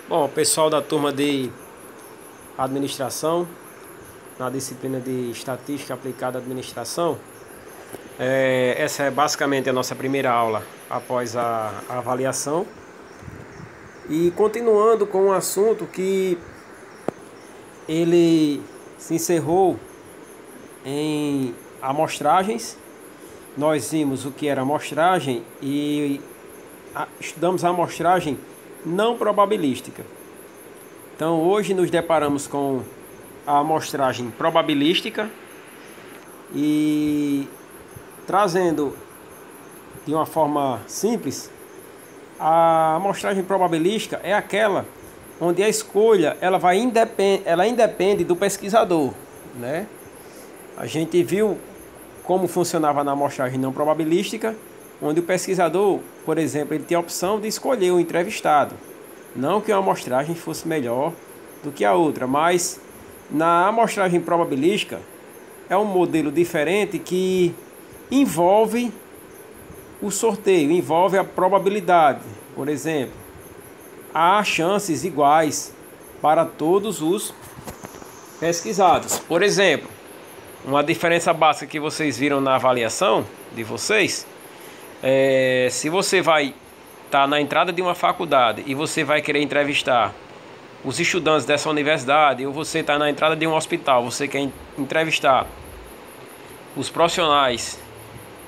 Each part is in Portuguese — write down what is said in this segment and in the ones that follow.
Bom, pessoal da turma de administração, na disciplina de estatística aplicada à administração, essa é basicamente a nossa primeira aula após a avaliação. E continuando com um assunto que ele se encerrou em amostragens. Nós vimos o que era amostragem e estudamos a amostragem não probabilística. Então hoje nos deparamos com a amostragem probabilística e trazendo de uma forma simples, a amostragem probabilística é aquela onde a escolha ela independe do pesquisador, né? A gente viu como funcionava na amostragem não probabilística, onde o pesquisador, por exemplo, ele tem a opção de escolher o entrevistado. Não que uma amostragem fosse melhor do que a outra, mas na amostragem probabilística é um modelo diferente que envolve o sorteio, envolve a probabilidade. Por exemplo, há chances iguais para todos os pesquisados. Por exemplo, uma diferença básica que vocês viram na avaliação de vocês se você vai estar na entrada de uma faculdade e você vai querer entrevistar os estudantes dessa universidade, ou você está na entrada de um hospital, você quer entrevistar os profissionais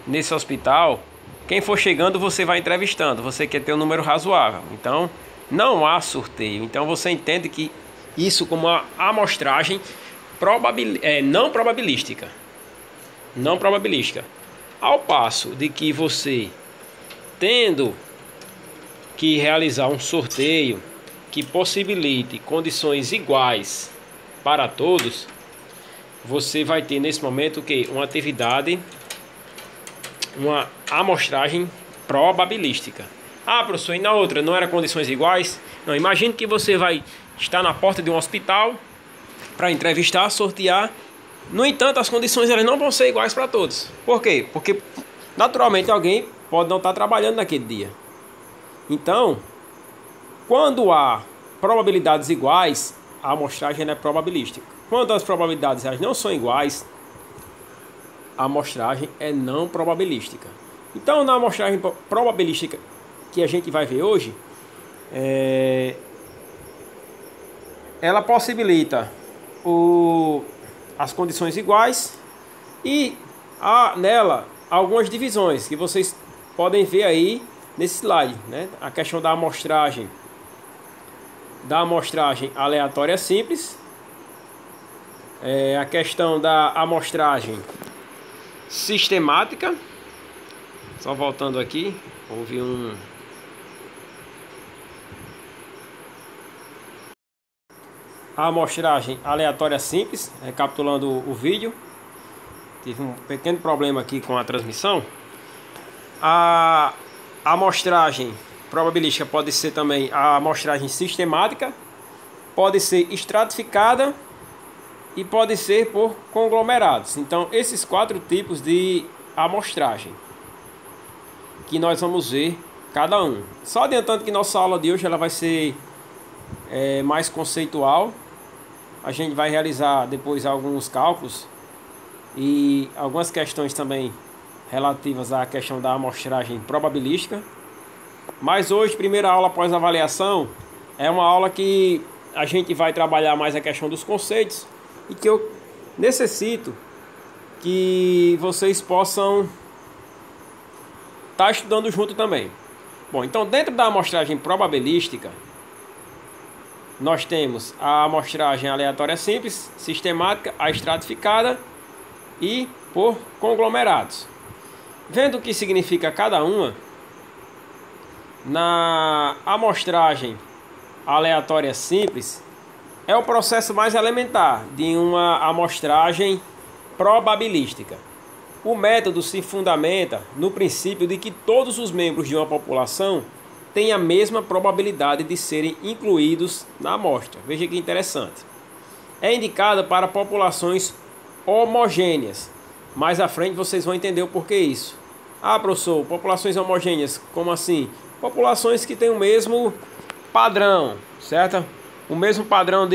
nesse hospital, quem for chegando você vai entrevistando, você quer ter um número razoável. Então não há sorteio. Então você entende que isso como uma amostragem não probabilística. Não probabilística. Ao passo de que você, tendo que realizar um sorteio que possibilite condições iguais para todos, você vai ter nesse momento o que? Uma atividade, uma amostragem probabilística. Ah, professor, e na outra não era condições iguais? Não, imagine que você vai estar na porta de um hospital para entrevistar, sortear. No entanto, as condições elas não vão ser iguais para todos. Por quê? Porque naturalmente alguém pode não estar trabalhando naquele dia. Então, quando há probabilidades iguais, a amostragem é probabilística. Quando as probabilidades elas não são iguais, a amostragem é não probabilística. Então, na amostragem probabilística que a gente vai ver hoje, ela possibilita as condições iguais e há nela algumas divisões que vocês podem ver aí nesse slide, né? A questão da amostragem aleatória simples, a questão da amostragem sistemática. Só voltando aqui, houve a amostragem aleatória simples, recapitulando o vídeo. Tive um pequeno problema aqui com a transmissão. A amostragem probabilística pode ser também a amostragem sistemática, pode ser estratificada e pode ser por conglomerados. Então, esses 4 tipos de amostragem que nós vamos ver cada um. Só adiantando que nossa aula de hoje ela vai ser mais conceitual. A gente vai realizar depois alguns cálculos e algumas questões também relativas à questão da amostragem probabilística. Mas hoje, primeira aula após avaliação, é uma aula que a gente vai trabalhar mais a questão dos conceitos e que eu necessito que vocês possam estar estudando junto também. Bom, então dentro da amostragem probabilística, nós temos a amostragem aleatória simples, sistemática, a estratificada e por conglomerados. Vendo o que significa cada uma, na amostragem aleatória simples é o processo mais elementar de uma amostragem probabilística. O método se fundamenta no princípio de que todos os membros de uma população têm a mesma probabilidade de serem incluídos na amostra. Veja que interessante. É indicada para populações homogêneas. Mais à frente vocês vão entender o porquê isso. Ah, professor, populações homogêneas, como assim? Populações que têm o mesmo padrão, certo? O mesmo padrão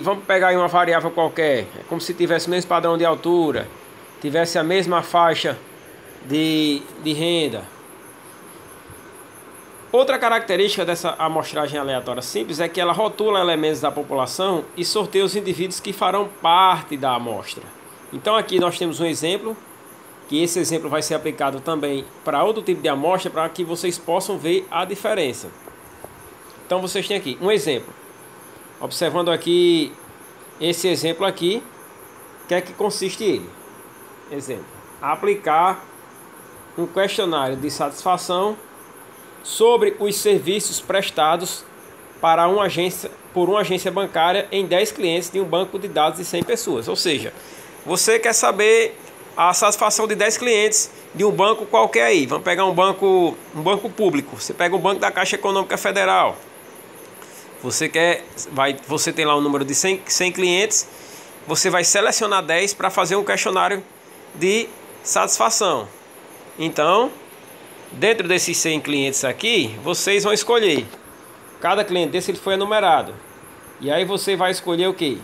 vamos pegar aí uma variável qualquer, é como se tivesse o mesmo padrão de altura, tivesse a mesma faixa de renda. Outra característica dessa amostragem aleatória simples é que ela rotula elementos da população e sorteia os indivíduos que farão parte da amostra. Então aqui nós temos um exemplo, que esse exemplo vai ser aplicado também para outro tipo de amostra, para que vocês possam ver a diferença. Então vocês têm aqui um exemplo. Observando aqui esse exemplo aqui, o que é que consiste ele? Exemplo: aplicar um questionário de satisfação sobre os serviços prestados para por uma agência bancária em 10 clientes de um banco de dados de 100 pessoas. Ou seja, você quer saber a satisfação de 10 clientes de um banco qualquer aí. Vamos pegar um banco público. Você pega um banco da Caixa Econômica Federal. Você tem lá um número de 100 clientes. Você vai selecionar 10 para fazer um questionário de satisfação. Então, dentro desses 100 clientes aqui, vocês vão escolher. Cada cliente desse ele foi enumerado. E aí você vai escolher o quê?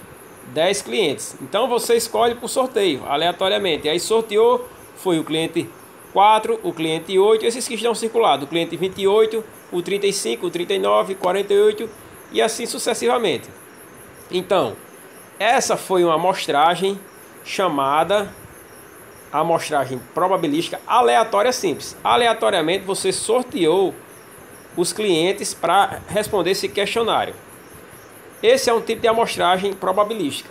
10 clientes. Então você escolhe por sorteio, aleatoriamente. E aí sorteou, foi o cliente 4, o cliente 8, esses que estão circulados. O cliente 28, o 35, o 39, 48 e assim sucessivamente. Então, essa foi uma amostragem chamada amostragem probabilística aleatória simples. Aleatoriamente você sorteou os clientes para responder esse questionário. Esse é um tipo de amostragem probabilística.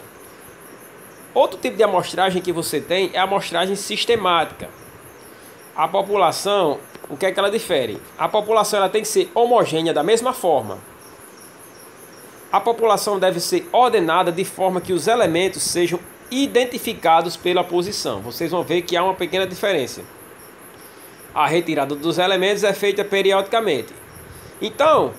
Outro tipo de amostragem que você tem é a amostragem sistemática. A população, o que é que ela difere? A população ela tem que ser homogênea da mesma forma. A população deve ser ordenada de forma que os elementos sejam identificados pela posição. Vocês vão ver que há uma pequena diferença. A retirada dos elementos é feita periodicamente. Então,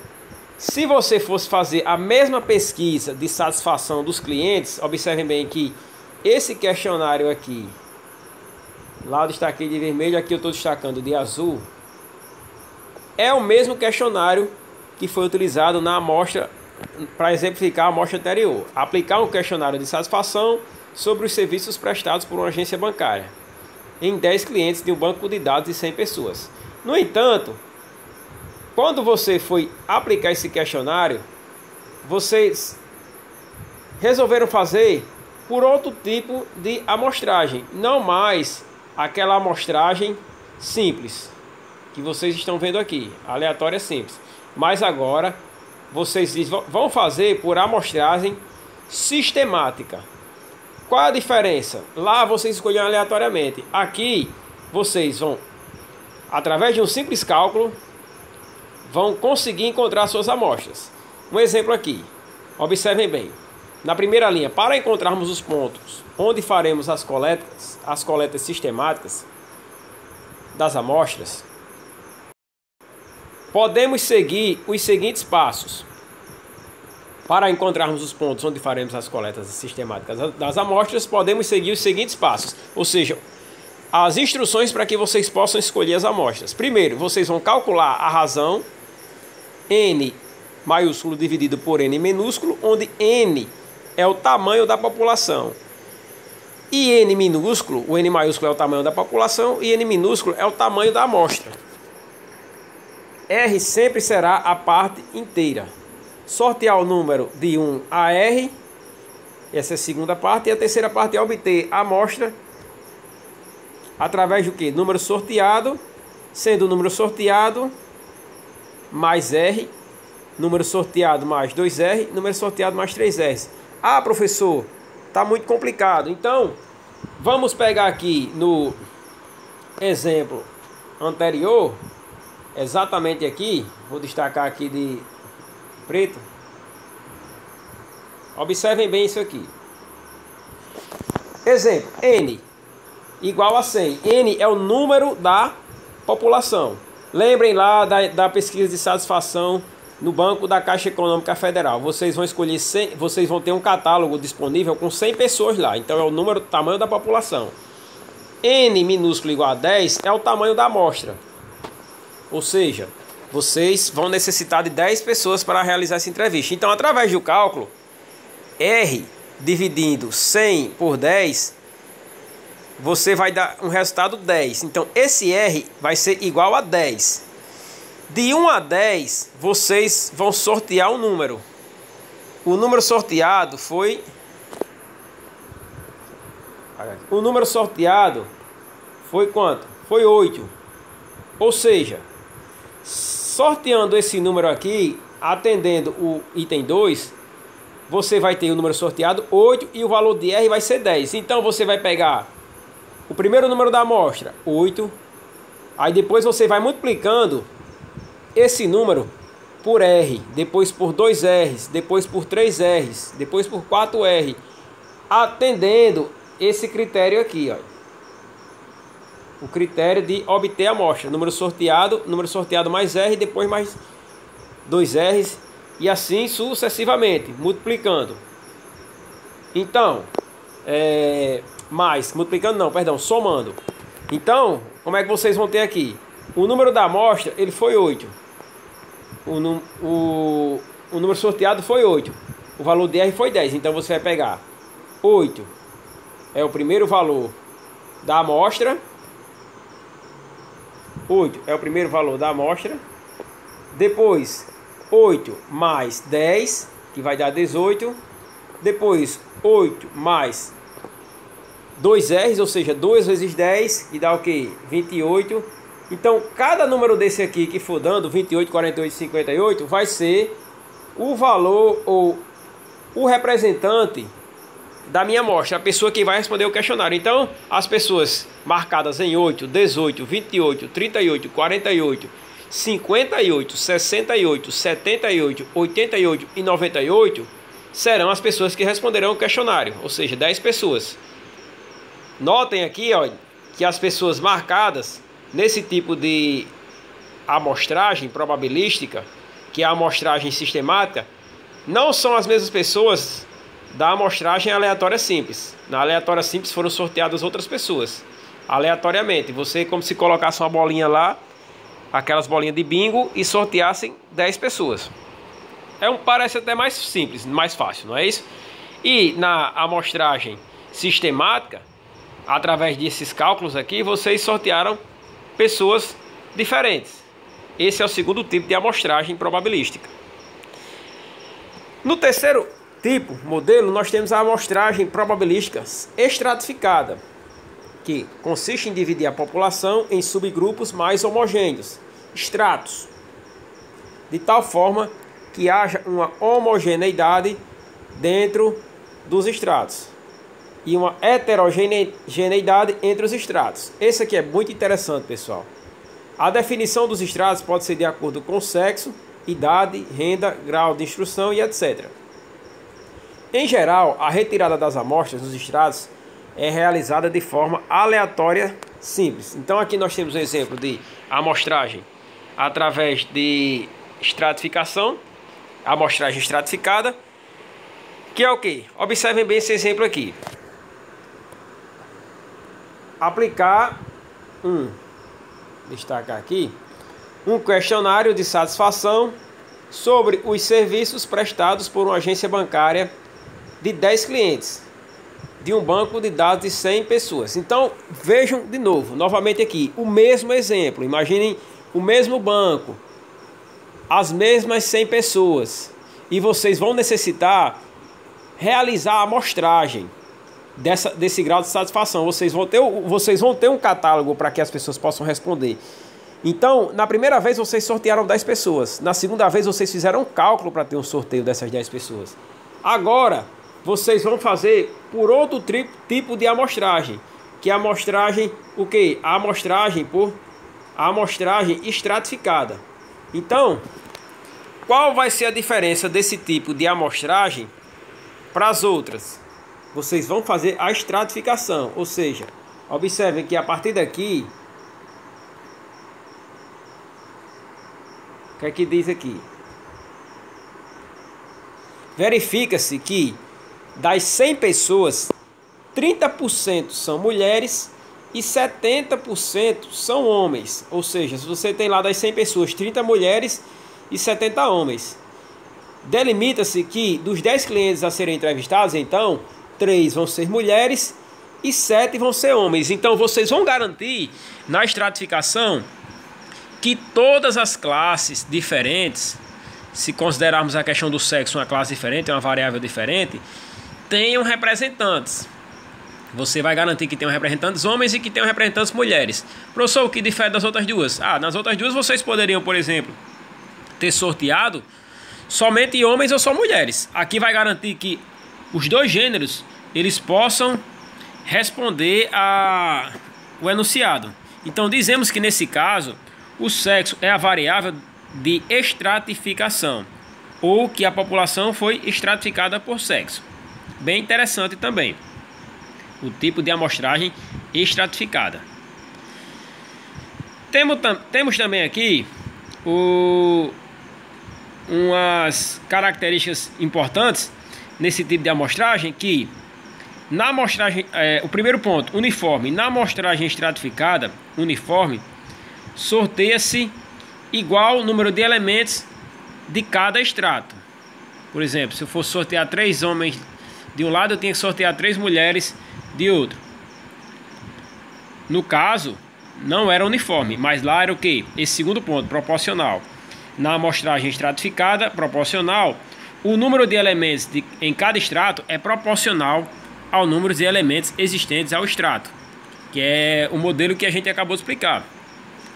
se você fosse fazer a mesma pesquisa de satisfação dos clientes, observem bem que esse questionário aqui, lá eu destaquei de vermelho, aqui eu estou destacando de azul, é o mesmo questionário que foi utilizado na amostra, para exemplificar a amostra anterior. Aplicar um questionário de satisfação sobre os serviços prestados por uma agência bancária em 10 clientes de um banco de dados de 100 pessoas. No entanto, quando você foi aplicar esse questionário, vocês resolveram fazer por outro tipo de amostragem, não mais aquela amostragem simples que vocês estão vendo aqui, aleatória simples, mas agora vocês vão fazer por amostragem sistemática. Qual a diferença? Lá vocês escolheram aleatoriamente. Aqui vocês vão, através de um simples cálculo, vão conseguir encontrar suas amostras. Um exemplo aqui. Observem bem. Na primeira linha, para encontrarmos os pontos onde faremos as coletas sistemáticas das amostras, podemos seguir os seguintes passos. Para encontrarmos os pontos onde faremos as coletas sistemáticas das amostras, podemos seguir os seguintes passos, ou seja, as instruções para que vocês possam escolher as amostras. Primeiro, vocês vão calcular a razão N maiúsculo dividido por N minúsculo, onde N é o tamanho da população. E N minúsculo, o N maiúsculo é o tamanho da população e N minúsculo é o tamanho da amostra. R sempre será a parte inteira. Sortear o número de 1 a R, essa é a segunda parte, e a terceira parte é obter a amostra através do que? Número sorteado, sendo o número sorteado mais R, número sorteado mais 2R, número sorteado mais 3R. Ah, professor, está muito complicado. Então, vamos pegar aqui no exemplo anterior, exatamente aqui, vou destacar aqui de preto. Observem bem isso aqui. Exemplo, N igual a 100. N é o número da população. Lembrem lá da pesquisa de satisfação no Banco da Caixa Econômica Federal. Vocês vão escolher 100, vocês vão ter um catálogo disponível com 100 pessoas lá. Então é o número, tamanho da população. N minúsculo igual a 10 é o tamanho da amostra. Ou seja, vocês vão necessitar de 10 pessoas para realizar essa entrevista. Então, através do cálculo, R dividindo 100 por 10, você vai dar um resultado 10. Então, esse R vai ser igual a 10. De 1 a 10, vocês vão sortear um número. O número sorteado foi... O número sorteado foi quanto? Foi 8. Ou seja, sorteando esse número aqui, atendendo o item 2, você vai ter o número sorteado 8 e o valor de R vai ser 10. Então você vai pegar o primeiro número da amostra, 8. Aí depois você vai multiplicando esse número por R, depois por 2 R's, depois por 3 R's, depois por 4 R, atendendo esse critério aqui, ó. O critério de obter a amostra, número sorteado mais R, depois mais 2 R's, e assim sucessivamente, multiplicando. Então, somando. Então, como é que vocês vão ter aqui? O número da amostra, ele foi 8. O número sorteado foi 8. O valor de R foi 10. Então, você vai pegar 8 é o primeiro valor da amostra. 8 é o primeiro valor da amostra. Depois, 8 mais 10, que vai dar 18. Depois, 8 mais 2 R's, ou seja, 2 vezes 10, que dá o quê? 28. Então, cada número desse aqui que for dando, 28, 48, 58, vai ser o valor ou o representante da minha amostra, a pessoa que vai responder o questionário. Então, as pessoas marcadas em 8, 18, 28, 38, 48, 58, 68, 78, 88 e 98 serão as pessoas que responderão o questionário, ou seja, 10 pessoas. Notem aqui, ó, que as pessoas marcadas nesse tipo de amostragem probabilística, que é a amostragem sistemática, não são as mesmas pessoas da amostragem aleatória simples. Na aleatória simples foram sorteadas outras pessoas, aleatoriamente. Você, como se colocasse uma bolinha lá, aquelas bolinhas de bingo, e sorteassem 10 pessoas. Parece até mais simples, mais fácil, não é isso? E na amostragem sistemática, através desses cálculos aqui, vocês sortearam pessoas diferentes. Esse é o segundo tipo de amostragem probabilística. No terceiro modelo, nós temos a amostragem probabilística estratificada, que consiste em dividir a população em subgrupos mais homogêneos, estratos, de tal forma que haja uma homogeneidade dentro dos estratos e uma heterogeneidade entre os estratos. Esse aqui é muito interessante, pessoal. A definição dos estratos pode ser de acordo com sexo, idade, renda, grau de instrução e etc. Em geral, a retirada das amostras dos estratos é realizada de forma aleatória simples. Então aqui nós temos um exemplo de amostragem através de estratificação, amostragem estratificada, que é o que? Observem bem esse exemplo aqui. Aplicar destacar aqui, um questionário de satisfação sobre os serviços prestados por uma agência bancária de 10 clientes, de um banco de dados de 100 pessoas. Então, vejam de novo, novamente aqui, o mesmo exemplo. Imaginem o mesmo banco, as mesmas 100 pessoas, e vocês vão necessitar realizar a amostragem desse grau de satisfação. Vocês vão ter um catálogo para que as pessoas possam responder. Então, na primeira vez vocês sortearam 10 pessoas. Na segunda vez vocês fizeram um cálculo para ter um sorteio dessas 10 pessoas. Agora, vocês vão fazer por outro tipo de amostragem. Que é a amostragem, o quê? A amostragem estratificada. Então, qual vai ser a diferença desse tipo de amostragem para as outras? Vocês vão fazer a estratificação, ou seja, observem que a partir daqui, o que é que diz aqui? Verifica-se que das 100 pessoas, 30% são mulheres e 70% são homens. Ou seja, se você tem lá das 100 pessoas, 30 mulheres e 70 homens. Delimita-se que dos 10 clientes a serem entrevistados, então, 3 vão ser mulheres e 7 vão ser homens. Então, vocês vão garantir na estratificação que todas as classes diferentes, se considerarmos a questão do sexo uma classe diferente, uma variável diferente, tenham representantes. Você vai garantir que tenham representantes homens e que tenham representantes mulheres. Professor, o que difere das outras duas? Nas outras duas vocês poderiam, por exemplo, ter sorteado somente homens ou só mulheres. Aqui vai garantir que os dois gêneros eles possam responder o enunciado. Então dizemos que nesse caso o sexo é a variável de estratificação, ou que a população foi estratificada por sexo. Bem interessante também o tipo de amostragem estratificada. Temos também aqui umas características importantes nesse tipo de amostragem, que na amostragem, o primeiro ponto, uniforme. Na amostragem estratificada, uniforme, sorteia-se igual número de elementos de cada extrato. Por exemplo, se eu for sortear 3 homens de um lado, eu tenho que sortear 3 mulheres de outro. No caso, não era uniforme, mas lá era o que? Esse segundo ponto, proporcional. Na amostragem estratificada, proporcional, o número de elementos em cada extrato é proporcional ao número de elementos existentes ao extrato, que é o modelo que a gente acabou de explicar.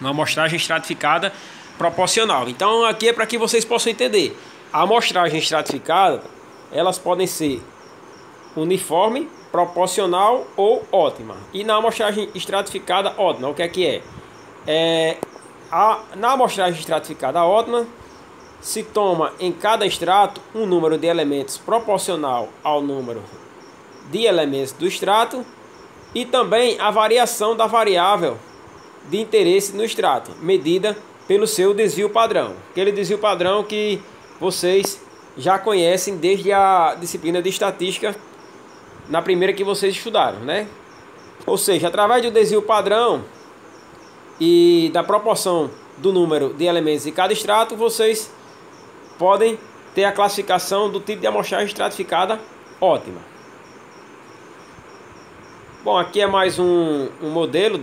Uma amostragem estratificada proporcional. Então aqui é para que vocês possam entender. A amostragem estratificada, elas podem ser uniforme, proporcional ou ótima. E na amostragem estratificada ótima, o que é? Na amostragem estratificada ótima, se toma em cada extrato um número de elementos proporcional ao número de elementos do extrato e também a variação da variável de interesse no extrato, medida pelo seu desvio padrão. Aquele desvio padrão que vocês já conhecem desde a disciplina de estatística, na primeira que vocês estudaram, né? Ou seja, através do desvio padrão e da proporção do número de elementos de cada extrato, vocês podem ter a classificação do tipo de amostragem estratificada ótima. Bom, aqui é mais um modelo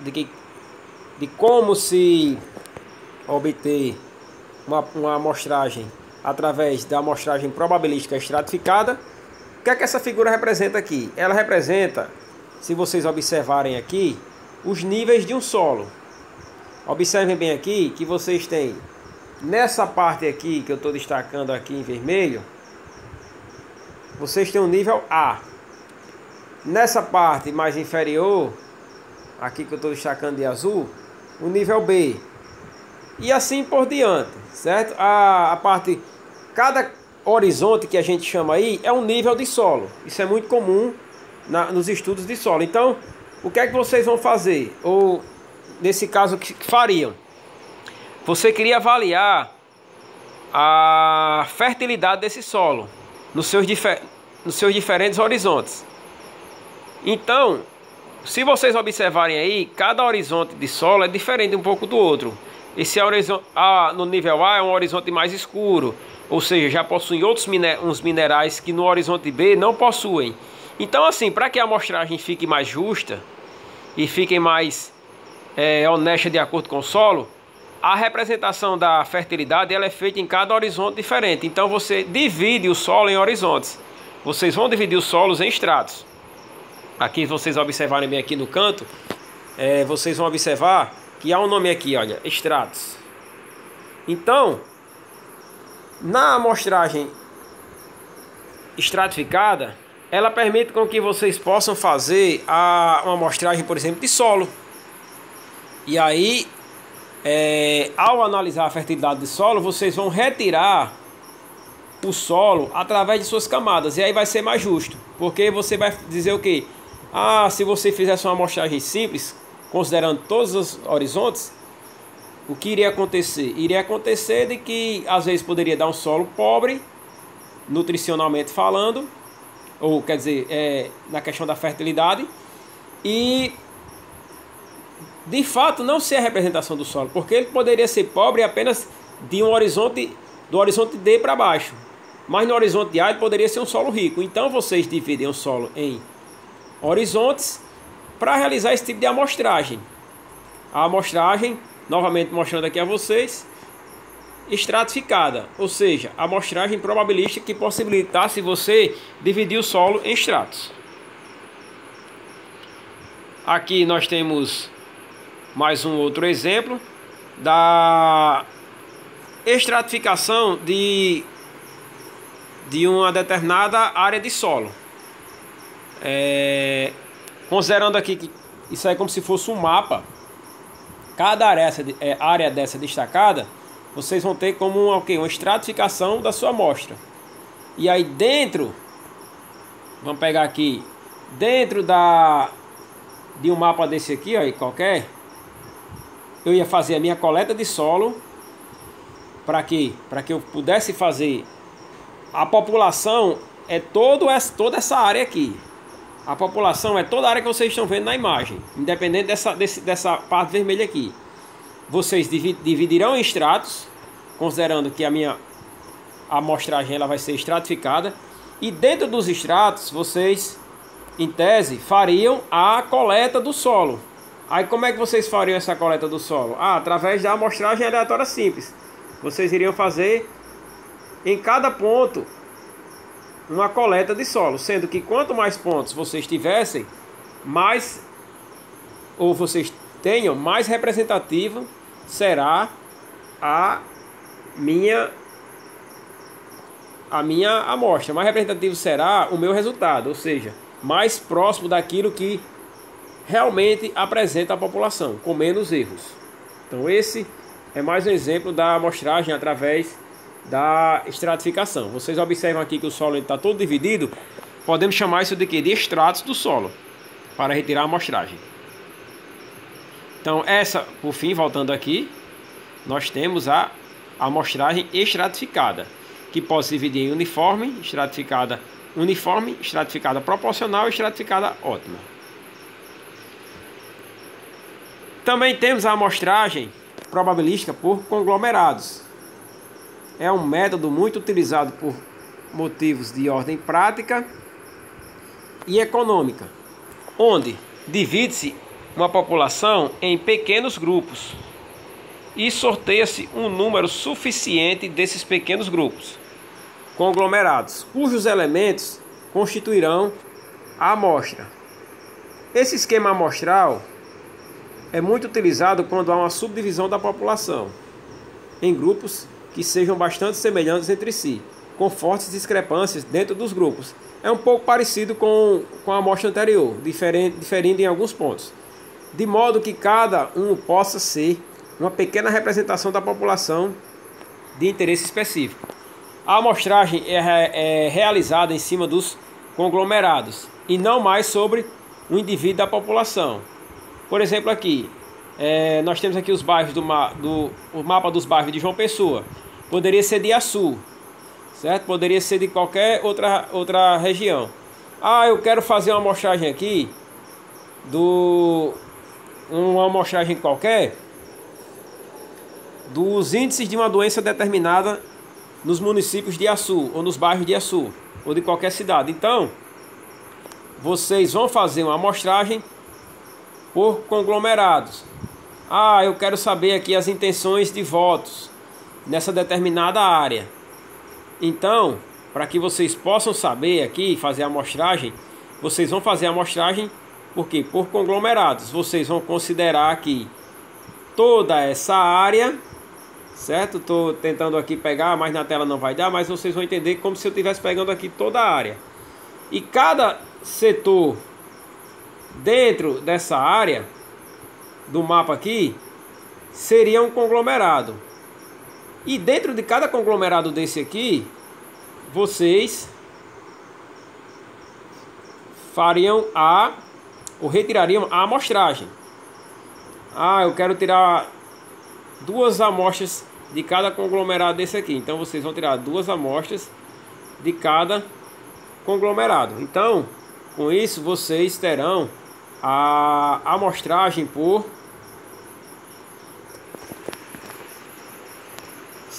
de como se obter uma amostragem através da amostragem probabilística estratificada. O que é que essa figura representa aqui? Ela representa, se vocês observarem aqui, os níveis de um solo. Observem bem aqui que vocês têm, nessa parte aqui que eu estou destacando aqui em vermelho, vocês têm o nível A. Nessa parte mais inferior, aqui que eu estou destacando de azul, o nível B. E assim por diante, certo? A parte, cada horizonte que a gente chama aí é um nível de solo. Isso é muito comum nos estudos de solo. Então, o que é que vocês vão fazer? Ou, nesse caso, o que fariam? Você queria avaliar a fertilidade desse solo nos seus diferentes horizontes. Então, se vocês observarem aí, cada horizonte de solo é diferente um pouco do outro. Esse horizonte no nível A é um horizonte mais escuro, ou seja, já possui uns minerais que no horizonte B não possuem. Então, assim, para que a amostragem fique mais justa e fique mais honesta de acordo com o solo, a representação da fertilidade ela é feita em cada horizonte diferente. Então, você divide o solo em horizontes. Vocês vão dividir os solos em estratos. Aqui, vocês observarem bem aqui no canto, vocês vão observar que há um nome aqui, olha, estratos. Então, na amostragem estratificada, ela permite com que vocês possam fazer uma amostragem, por exemplo, de solo. E aí, ao analisar a fertilidade do solo, vocês vão retirar o solo através de suas camadas. E aí vai ser mais justo, porque você vai dizer o quê? Se você fizesse uma amostragem simples, considerando todos os horizontes, o que iria acontecer? Iria acontecer de que às vezes poderia dar um solo pobre, nutricionalmente falando, ou quer dizer, na questão da fertilidade, e de fato não ser a representação do solo, porque ele poderia ser pobre apenas de um horizonte, do horizonte D para baixo, mas no horizonte A ele poderia ser um solo rico. Então vocês dividem o solo em horizontes para realizar esse tipo de amostragem. A amostragem, novamente mostrando aqui a vocês, estratificada, ou seja, a amostragem probabilística que possibilitasse você dividir o solo em estratos. Aqui nós temos mais um outro exemplo da estratificação de uma determinada área de solo. Considerando aqui que isso aí é como se fosse um mapa, cada área dessa destacada, vocês vão ter como uma estratificação da sua amostra. E aí dentro, vamos pegar aqui, dentro de um mapa desse aqui, ó, qualquer, eu ia fazer a minha coleta de solo. Para quê? Para que eu pudesse fazer a população, toda essa área aqui. A população é toda a área que vocês estão vendo na imagem, independente dessa parte vermelha aqui. Vocês dividirão em estratos, considerando que a minha amostragem ela vai ser estratificada. E dentro dos estratos, vocês, em tese, fariam a coleta do solo. Aí como é que vocês fariam essa coleta do solo? Através da amostragem aleatória simples. Vocês iriam fazer em cada ponto uma coleta de solo, sendo que quanto mais pontos vocês tivessem, vocês tenham, mais representativa será a minha amostra, mais representativo será o meu resultado, ou seja, mais próximo daquilo que realmente apresenta a população, com menos erros. Então esse é mais um exemplo da amostragem através da estratificação. Vocês observam aqui que o solo está todo dividido. Podemos chamar isso de quê? De estratos do solo, para retirar a amostragem. Então por fim, voltando aqui, nós temos a amostragem estratificada, que pode se dividir em uniforme, estratificada proporcional e estratificada ótima. Também temos a amostragem probabilística por conglomerados. É um método muito utilizado por motivos de ordem prática e econômica, onde divide-se uma população em pequenos grupos e sorteia-se um número suficiente desses pequenos grupos, conglomerados, cujos elementos constituirão a amostra. Esse esquema amostral é muito utilizado quando há uma subdivisão da população em grupos que sejam bastante semelhantes entre si, com fortes discrepâncias dentro dos grupos. É um pouco parecido com a amostra anterior, diferindo em alguns pontos, de modo que cada um possa ser uma pequena representação da população de interesse específico. A amostragem é realizada em cima dos conglomerados e não mais sobre o indivíduo da população. Por exemplo, aqui nós temos aqui os bairros o mapa dos bairros de João Pessoa. Poderia ser de Açu, certo? Poderia ser de qualquer outra região. Eu quero fazer uma amostragem aqui uma amostragem qualquer dos índices de uma doença determinada nos municípios de Açu ou nos bairros de Açu ou de qualquer cidade. Então, vocês vão fazer uma amostragem por conglomerados. Eu quero saber aqui as intenções de votos nessa determinada área. Então, para que vocês possam saber aqui, fazer a amostragem, vocês vão fazer a amostragem por quê? Por conglomerados. Vocês vão considerar aqui toda essa área, certo? Estou tentando aqui pegar, mas na tela não vai dar, mas vocês vão entender como se eu estivesse pegando aqui toda a área. E cada setor dentro dessa área do mapa aqui seria um conglomerado. E dentro de cada conglomerado desse aqui, vocês retirariam a amostragem. Eu quero tirar 2 amostras de cada conglomerado desse aqui. Então vocês vão tirar 2 amostras de cada conglomerado. Então, com isso vocês terão a amostragem por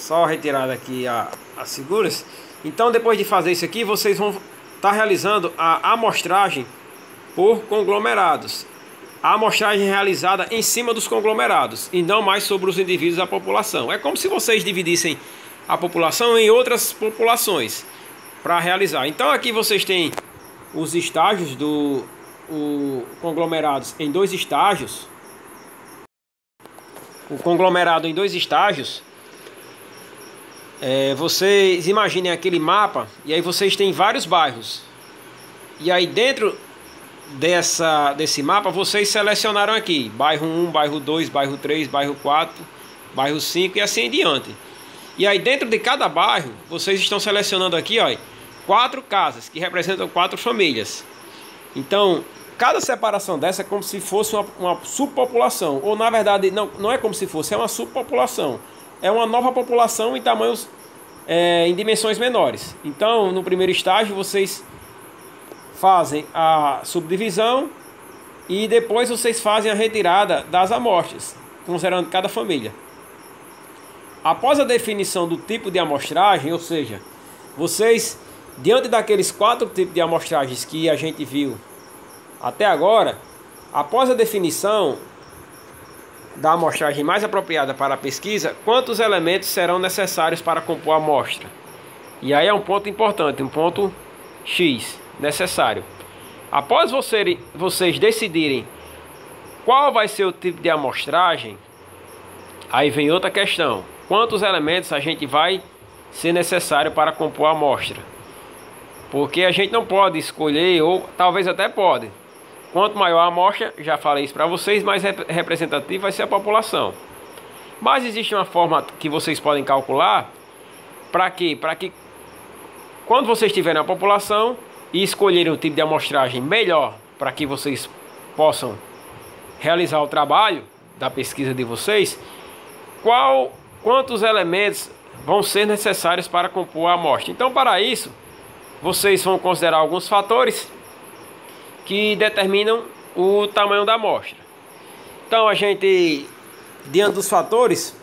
Só retirar aqui as figuras. Então, depois de fazer isso aqui, vocês vão estar realizando a amostragem por conglomerados. A amostragem realizada em cima dos conglomerados e não mais sobre os indivíduos da população. É como se vocês dividissem a população em outras populações para realizar. Então, aqui vocês têm os estágios do conglomerados em 2 estágios. O conglomerado em 2 estágios. Vocês imaginem aquele mapa e aí vocês têm vários bairros. E aí dentro desse mapa vocês selecionaram aqui bairro 1, bairro 2, bairro 3, bairro 4, bairro 5 e assim em diante. E aí dentro de cada bairro vocês estão selecionando aqui, ó, 4 casas que representam 4 famílias. Então cada separação dessa é como se fosse uma subpopulação, ou na verdade não é como se fosse, é uma subpopulação. É uma nova população em tamanhos, em dimensões menores. Então, no primeiro estágio, vocês fazem a subdivisão e depois vocês fazem a retirada das amostras, considerando cada família. Após a definição do tipo de amostragem, ou seja, vocês, diante daqueles 4 tipos de amostragens que a gente viu até agora, após a definição da amostragem mais apropriada para a pesquisa, quantos elementos serão necessários para compor a amostra? E aí é um ponto importante, um ponto X, necessário. Após vocês decidirem qual vai ser o tipo de amostragem, aí vem outra questão. Quantos elementos a gente vai ser necessário para compor a amostra? Porque a gente não pode escolher, ou talvez até pode. Quanto maior a amostra, já falei isso para vocês, mais representativa vai ser a população. Mas existe uma forma que vocês podem calcular. Para quê? Para que quando vocês tiverem a população e escolherem o tipo de amostragem melhor para que vocês possam realizar o trabalho da pesquisa de vocês, quantos elementos vão ser necessários para compor a amostra. Então, para isso, vocês vão considerar alguns fatores que determinam o tamanho da amostra. Então, a gente, diante dos fatores,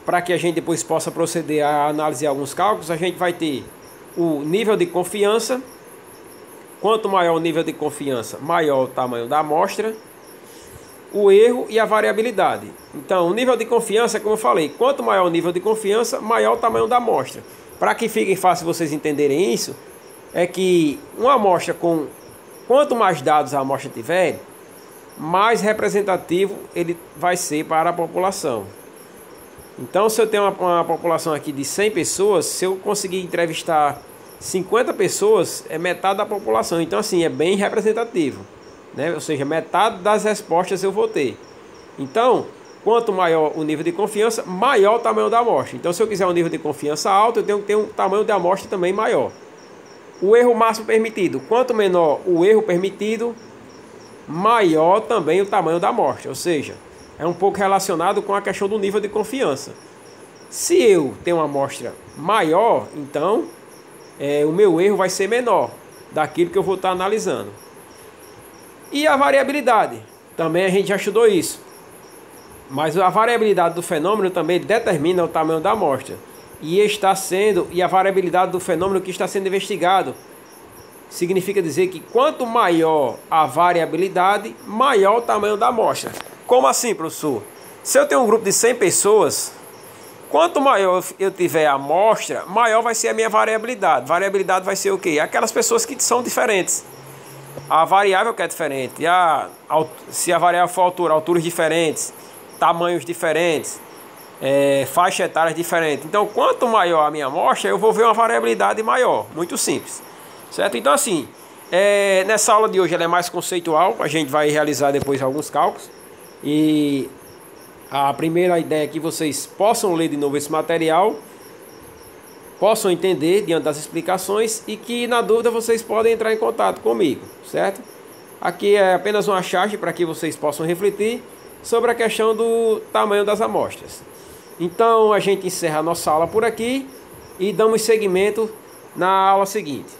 para que a gente depois possa proceder a analisar alguns cálculos, a gente vai ter o nível de confiança. Quanto maior o nível de confiança, maior o tamanho da amostra, o erro e a variabilidade. Então, o nível de confiança, como eu falei, quanto maior o nível de confiança, maior o tamanho da amostra. Para que fique fácil vocês entenderem isso, é que uma amostra quanto mais dados a amostra tiver, mais representativo ele vai ser para a população. Então, se eu tenho uma população aqui de 100 pessoas, se eu conseguir entrevistar 50 pessoas, é metade da população. Então, assim, é bem representativo, né? Ou seja, metade das respostas eu vou ter. Então, quanto maior o nível de confiança, maior o tamanho da amostra. Então, se eu quiser um nível de confiança alto, eu tenho que ter um tamanho de amostra também maior. O erro máximo permitido. Quanto menor o erro permitido, maior também o tamanho da amostra. Ou seja, é um pouco relacionado com a questão do nível de confiança. Se eu tenho uma amostra maior, então o meu erro vai ser menor daquilo que eu vou estar analisando. E a variabilidade. Também a gente já estudou isso. Mas a variabilidade do fenômeno também determina o tamanho da amostra. E a variabilidade do fenômeno que está sendo investigado significa dizer que quanto maior a variabilidade, maior o tamanho da amostra. Como assim, professor? Se eu tenho um grupo de 100 pessoas, quanto maior eu tiver a amostra, maior vai ser a minha variabilidade. Variabilidade vai ser o quê? Aquelas pessoas que são diferentes. A variável que é diferente. Se a variável for altura, alturas diferentes, tamanhos diferentes, faixa etárias diferentes. Então, quanto maior a minha amostra, eu vou ver uma variabilidade maior. Muito simples. Certo? Então, assim, nessa aula de hoje ela é mais conceitual. A gente vai realizar depois alguns cálculos. E a primeira ideia é que vocês possam ler de novo esse material, possam entender diante das explicações e que, na dúvida, vocês podem entrar em contato comigo, certo? Aqui é apenas uma charge para que vocês possam refletir sobre a questão do tamanho das amostras. Então, a gente encerra a nossa aula por aqui e damos seguimento na aula seguinte.